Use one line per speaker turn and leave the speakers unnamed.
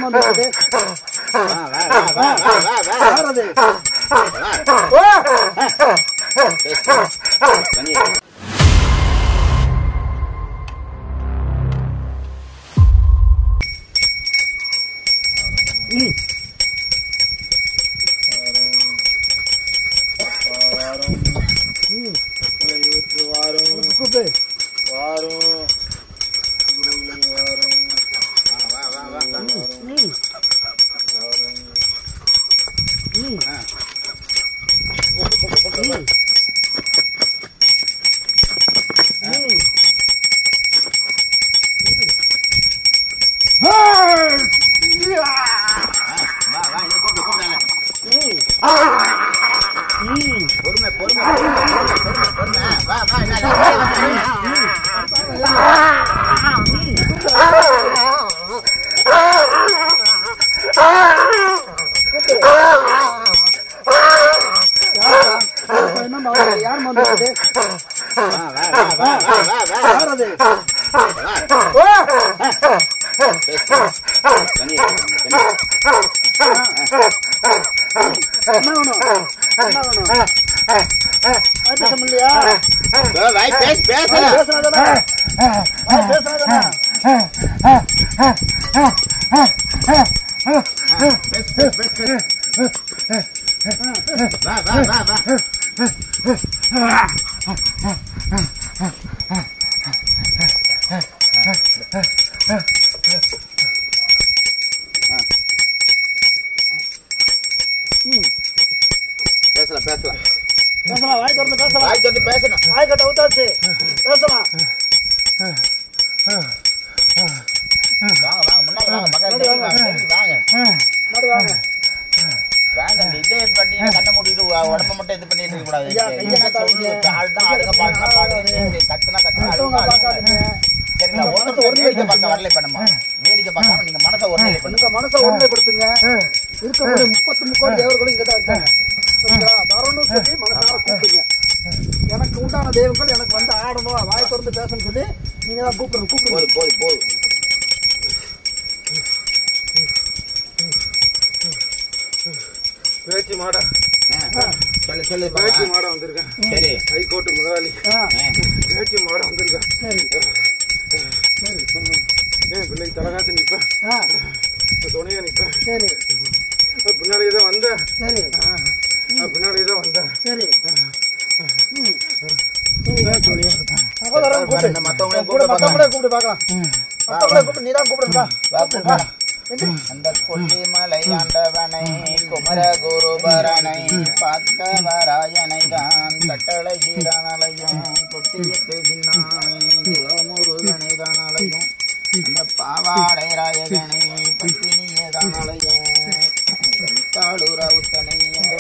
வந்துருக்குது. எனக்கு உண்டான தெய்வங்கள் எனக்கு வந்து ஆடணும், வாய் திறந்து பேசணும்னு சொல்லி நீங்க தான் கூப்பிடுங்க.
பேச்சு மாட சொல்லு பேச்சு மாட வந்திருக்கேன். சரி, ஹைகோர்ட் முதலாளி பேச்சு மாட வந்திருக்கேன். சரி ஏன் பிள்ளைக்கு தலகாத்து நிற்பேன், துணையா நிற்பேன். சரி, பின்னாடியே தான் வந்தேன். சரி, பின்னாடியே தான் வந்தேன். சரி, கூப்பிட்டு பார்க்கலாம். நீதான் கூப்பிடுங்களா?
அந்த கொல்லிமலை ஆண்டவனை குமர குருபரனை பார்த்தவராயனை தான் கட்டளையிடான் அலையும் தொட்டியத்து சின்னானை சிவமுருகனை தான் அலையும் அந்த பாவாடை ராயகனை பத்தினியே தான் அலையும் தாளூரவுத்தனை என்ற